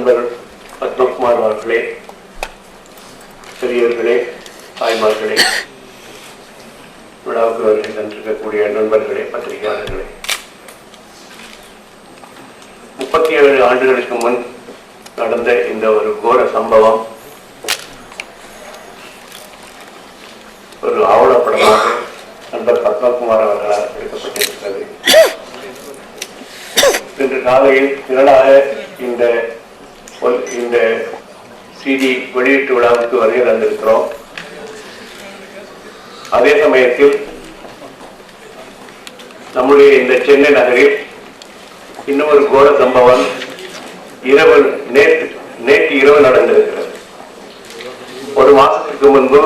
நண்பர் பத்மகுமார் அவர்களே, பெரியவர்களே, தாய்மார்களே, விழாவுக்கு வருகை தந்திருக்கக்கூடிய நண்பர்களே, பத்திரிகையாளர்களே, 37 ஆண்டுகளுக்கு முன் நடந்த இந்த ஒரு கோர சம்பவம் ஒரு ஆவணப்படமாக நண்பர் பத்மகுமார் அவர்களால் எடுக்கப்பட்டிருக்கிறது. இன்று காலையில் திரளாக இந்த CD வெளியீட்டு விழாவுக்கு வருகை தந்திருக்கிறோம். அதே சமயத்தில் நம்முடைய இந்த சென்னை நகரில் இன்னும் ஒரு கோர சம்பவம் நேற்று இரவு நடந்திருக்கிறது. ஒரு மாசத்துக்கு முன்பு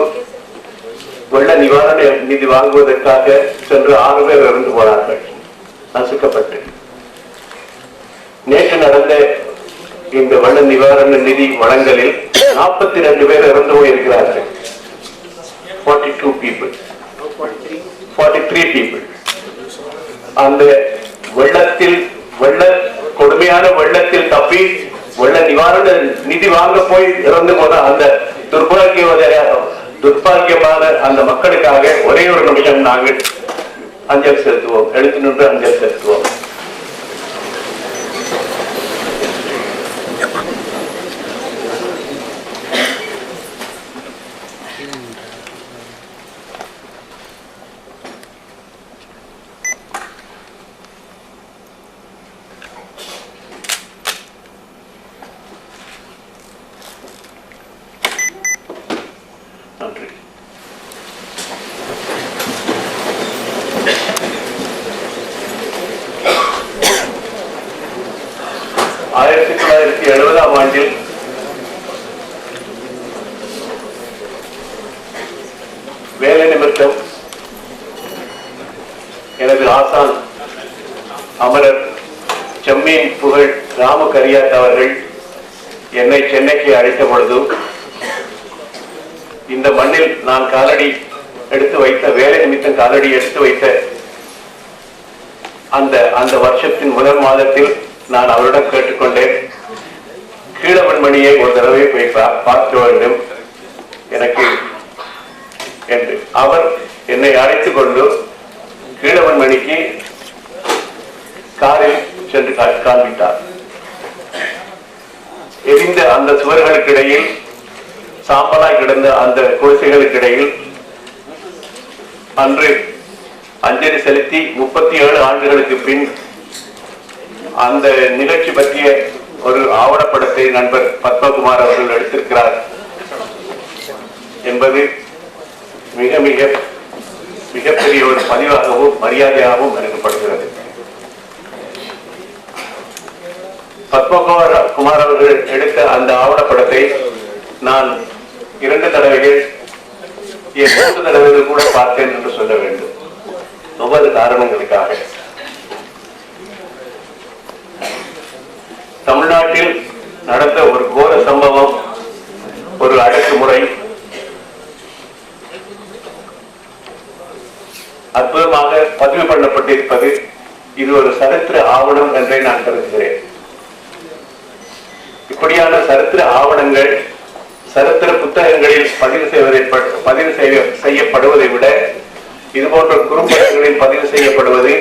வெள்ள நிவாரண நிதி வாங்குவதற்காக சென்று 6 பேர் இறந்து போனார்கள் நசுக்கப்பட்டு. நேற்று நடந்த இந்த வெள்ள நிவாரண நிதி வழங்கலில் 42 பேர் இறந்து போயிருக்கிறார்கள். 43 people. அந்த கொடுமையான வெள்ளத்தில் தப்பி வெள்ள நிவாரண நிதி வாங்க போய் இறந்து போன அந்த துர்பாகியமான அந்த மக்களுக்காக ஒரே ஒரு நிமிஷம் நாங்கள் அஞ்சல் செலுத்துவோம். எழுத்து நின்று அஞ்சல் செலுத்துவோம். நன்றி. 1970ஆம் ஆண்டில் வேலை நிமித்தம் எனது ஆசான் அமரர் செம்மீன் புகழ் ராம கரியாத் அவர்கள் என்னை சென்னைக்கு அழைத்த பொழுது இந்த மண்ணில் நான் காலடி எடுத்து வைத்த வேலை நிமித்தம் காலடி எடுத்து வைத்த அந்த வருஷத்தின் முதல் மாதத்தில் நான் அவரிடம் கேட்டுக்கொண்டேன், கீழவன்மணியை ஒரு தடவை போய் பார்க்க வேண்டும் எனக்கு என்று. அவர் என்னை அழைத்துக் கொண்டு கீழவன்மணிக்கு காரில் சென்று காண்பித்தார். எரிந்த அந்த சுவர்களுக்கு இடையில், சாம்பலாய் கிடந்த அந்த குடிசைகளுக்கு இடையில் அன்று அஞ்சலி செலுத்தி 37 ஆண்டுகளுக்கு பின் அந்த நிகழ்ச்சி பற்றிய ஒரு ஆவணப்படத்தை நண்பர் பத்மகுமார் அவர்கள் எடுத்திருக்கிறார் என்பது மிக மிக மிகப்பெரிய ஒரு பதிவாகவும் மரியாதையாகவும் அறிவிக்கப்படுகிறது. பத்மகுமார் அவர்கள் எடுத்த அந்த ஆவணப்படத்தை நான் 2 தடவைகள் 3 தடவைகள் கூட பார்த்தேன் என்று சொல்ல வேண்டும். 9 காரணங்களுக்காக. தமிழ்நாட்டில் நடந்த ஒரு கோர சம்பவம், ஒரு அடக்குமுறை அற்புதமாக பதிவு பண்ணப்பட்டிருப்பது இது ஒரு சரித்திர ஆவணம் என்றே நான் கருதுகிறேன். இப்படியான சரித்திர ஆவணங்கள் சரித்திர புத்தகங்களில் பதிவு செய்யப்படுவதை விட இதுபோன்ற குறும்படங்களில் பதிவு செய்யப்படுவது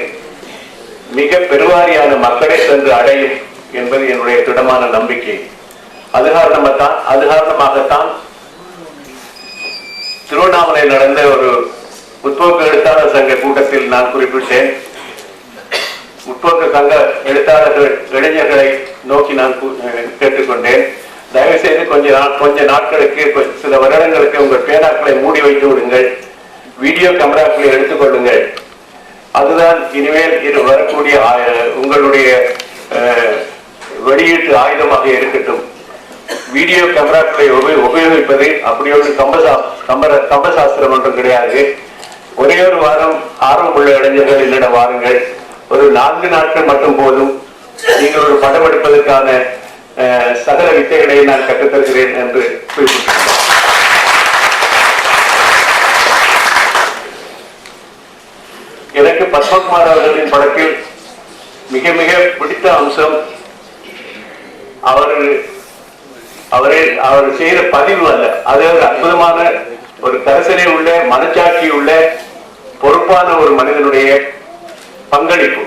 மிக பெருவாரியான மக்களை சென்று அடையும் என்பது என்னுடைய திடமான நம்பிக்கை. அது காரணமாகத்தான் திருவண்ணாமலை நடந்த ஒரு முற்போக்கு எழுத்தாளர் சங்க கூட்டத்தில் நான் குறிப்பிட்டேன். முற்போக்கு சங்க எழுத்தாளர்கள் இளைஞர்களை நோக்கி நான் கேட்டுக்கொண்டேன், தயவு செய்து கொஞ்ச நாட்களுக்கு, சில வருடங்களுக்கு உங்கள் பேனாக்களை மூடி வைத்து விடுங்கள், வீடியோ கேமராக்களை எடுத்துக்கொள்ளுங்கள். அதுதான் இனிமேல் இது வரக்கூடிய உங்களுடைய வெளியீட்டு ஆயுதமாக இருக்கட்டும். வீடியோ கேமராக்களை உபயோகிப்பது அப்படி ஒரு கம்பசாஸ்திரம் ஒன்றும் கிடையாது. ஒரே ஒரு வாரம் ஆர்வமுள்ள இளைஞர்கள் என்னிடம் வாருங்கள், ஒரு 4 நாட்கள் மட்டும் போதும், நீங்கள் ஒரு படம் எடுப்பதற்கான சகல வித்தைகளை நான் கற்றுத்தருகிறேன் என்று குறிப்பிட்டார். எனக்கு பத்மகுமார் அவர்களின் படத்தில் மிக மிக பிடித்த அம்சம் அவர் அவர் செய்த பதிவு அல்ல, அது ஒரு அற்புதமான ஒரு கரிசனை உள்ள மனச்சாட்சி உள்ள பொறுப்பான ஒரு மனிதனுடைய பங்களிப்பு,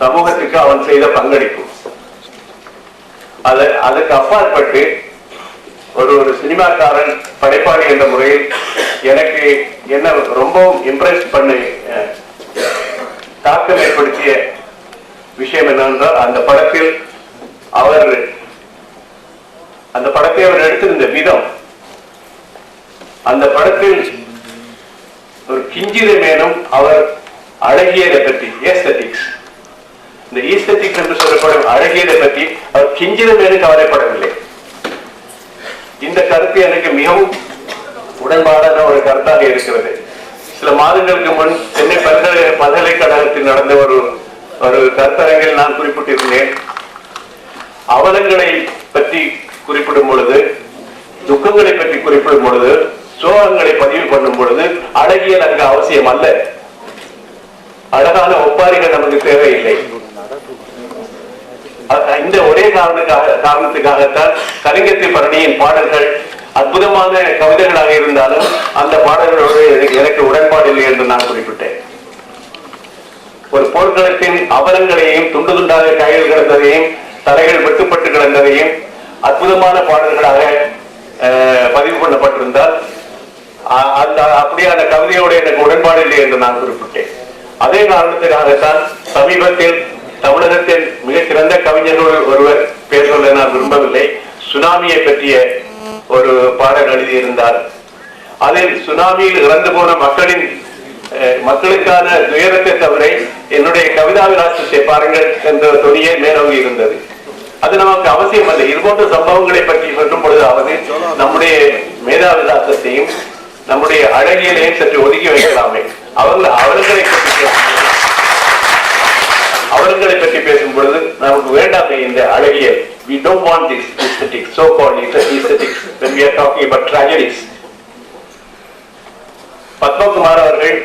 சமூகத்துக்கு அவன் செய்த பங்களிப்பு. அதுக்கு அப்பாற்பட்டு ஒரு சினிமாக்காரன் படைப்பாளி என்ற முறையில் எனக்கு என்ன ரொம்பவும் இம்ப்ரெஸ் பண்ணி தாக்கம் ஏற்படுத்திய விஷயம் என்னவென்றால், அந்த படத்தை அவர் எடுத்திருந்த விதம், அந்த படத்தில் ஒரு கிஞ்சித மேனும் அவர் அழகியதை பற்றி, ஏஸ்தட்டிக்ஸ், இந்த ஈஸ்தட்டிக்ஸ் என்று சொல்லப்படும் அழகியதை பற்றி அவர் கிஞ்சித மேனும் கவலைப்படவில்லை. இந்த கருத்து எனக்கு மிகவும் உடன்பாடான ஒரு கருத்தாக இருக்கிறது. சில மாதங்களுக்கு முன் சென்னை பல்கலைக்கழகத்தில் நடந்த ஒரு கருத்தரங்கில் நான் குறிப்பிட்டிருந்தேன். அவலங்களை பற்றி குறிப்பிடும் பொழுது, துக்கங்களை பற்றி குறிப்பிடும் பொழுது, சோகங்களை பதிவு பண்ணும் பொழுது அழகியல் அங்கு அவசியம் அல்ல. அழகான ஒப்பாரிகள் நமக்கு தேவையில்லை. இந்த ஒரே காரணத்துக்காகத்தான் கலிங்கத்தி பரணியின் பாடல்கள் அற்புதமான கவிதைகளாக இருந்தாலும் அந்த பாடல்களோடு எனக்கு உடன்பாடு இல்லை என்று நான் குறிப்பிட்டேன். ஒரு போர்க்களத்தின் அவலங்களையும், துண்டு துண்டாக கையில் கிடந்ததையும், தலைகள் வெட்டுப்பட்டு கிடந்ததையும் அற்புதமான பாடல்களாக பதிவு பண்ணப்பட்டிருந்தால் அப்படியே அந்த கவிதையோடு எனக்கு உடன்பாடு இல்லை என்று நான் குறிப்பிட்டேன். அதே காரணத்துக்காகத்தான் சமீபத்தில் தமிழகத்தில் மிகச்சிறந்த கவிஞர்கள் ஒருவர் பேர் சொல்ல நான் விரும்பவில்லை, சுனாமியை பற்றிய ஒரு பாடல் எழுதியிருந்தார். அதில் சுனாமியில் இறந்து போன மக்களுக்கான துயரத்தை தவிர என்னுடைய கவிதா விலாசத்தை பாருங்கள் என்ற துணியை மேலோங்கி இருந்தது. அது நமக்கு அவசியம் அல்ல. இது போன்ற சம்பவங்களை பற்றி சொல்லும் பொழுதாவது நம்முடைய மேதா விலாசத்தையும் நம்முடைய அழகியலையும் சற்று ஒதுக்கி வைக்கலாமே. அவர்களை பற்றி பேசும் பொழுது நமக்கு வேண்டாமே இந்த அழகியல். We don't want this aesthetics, so-called aesthetics when we are talking about tragedies. Padmakumar அவர்கள்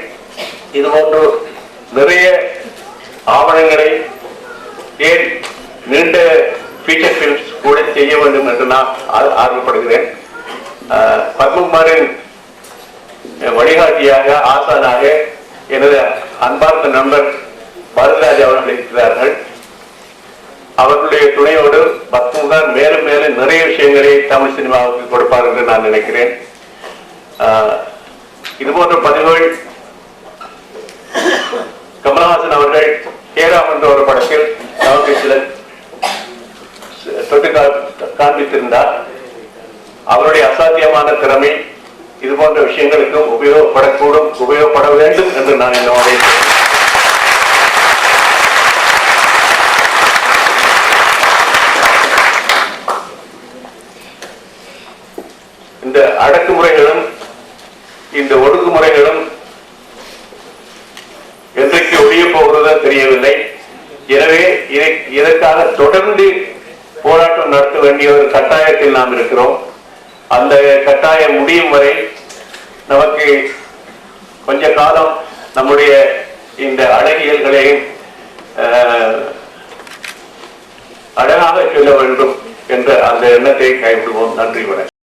இது போன்று நிறைய ஆவணங்களை, ஏன் நீண்ட ஃபீச்சர் பிலிம்ஸ் கூட செய்ய வேண்டும் என்று நான் ஆர்வப்படுகிறேன். பத்மகுமாரின் வழிகாட்டியாக, ஆசானாக எனது அன்பார்ந்த நண்பர் பாரதிராஜ் அவர்கள் இருக்கிறார்கள். அவர்களுடைய துணையோடு பத்மகுமார் மேலும் மேலும் நிறைய விஷயங்களை தமிழ் சினிமாவுக்கு கொடுப்பார் என்று நான் நினைக்கிறேன். இதுபோன்ற பதிவுகள் கமலஹாசன் அவர்கள் ஹேராம் என்ற ஒரு படத்தில் நமக்கு சில தொட்டு காண்பித்திருந்தார். அவருடைய அசாத்தியமான திறமை இது போன்ற விஷயங்களுக்கும் உபயோகப்பட வேண்டும் என்று நான் என்னோட இந்த அடக்குமுறைகளும் இந்த ஒடுக்குமுறைகளும் என்றைக்கு ஒழிய போகிறதோ தெரியவில்லை. எனவே இதற்காக தொடர்ந்து போராட்டம் நடத்த வேண்டிய ஒரு கட்டாயத்தில் நாம் இருக்கிறோம். அந்த கட்டாயம் முடியும் வரை நமக்கு கொஞ்ச காலம் நம்முடைய இந்த அழகியல்களையும் அழகாக சொல்ல வேண்டும் என்ற அந்த எண்ணத்தை கைவிடுவோம். நன்றி வணக்கம்.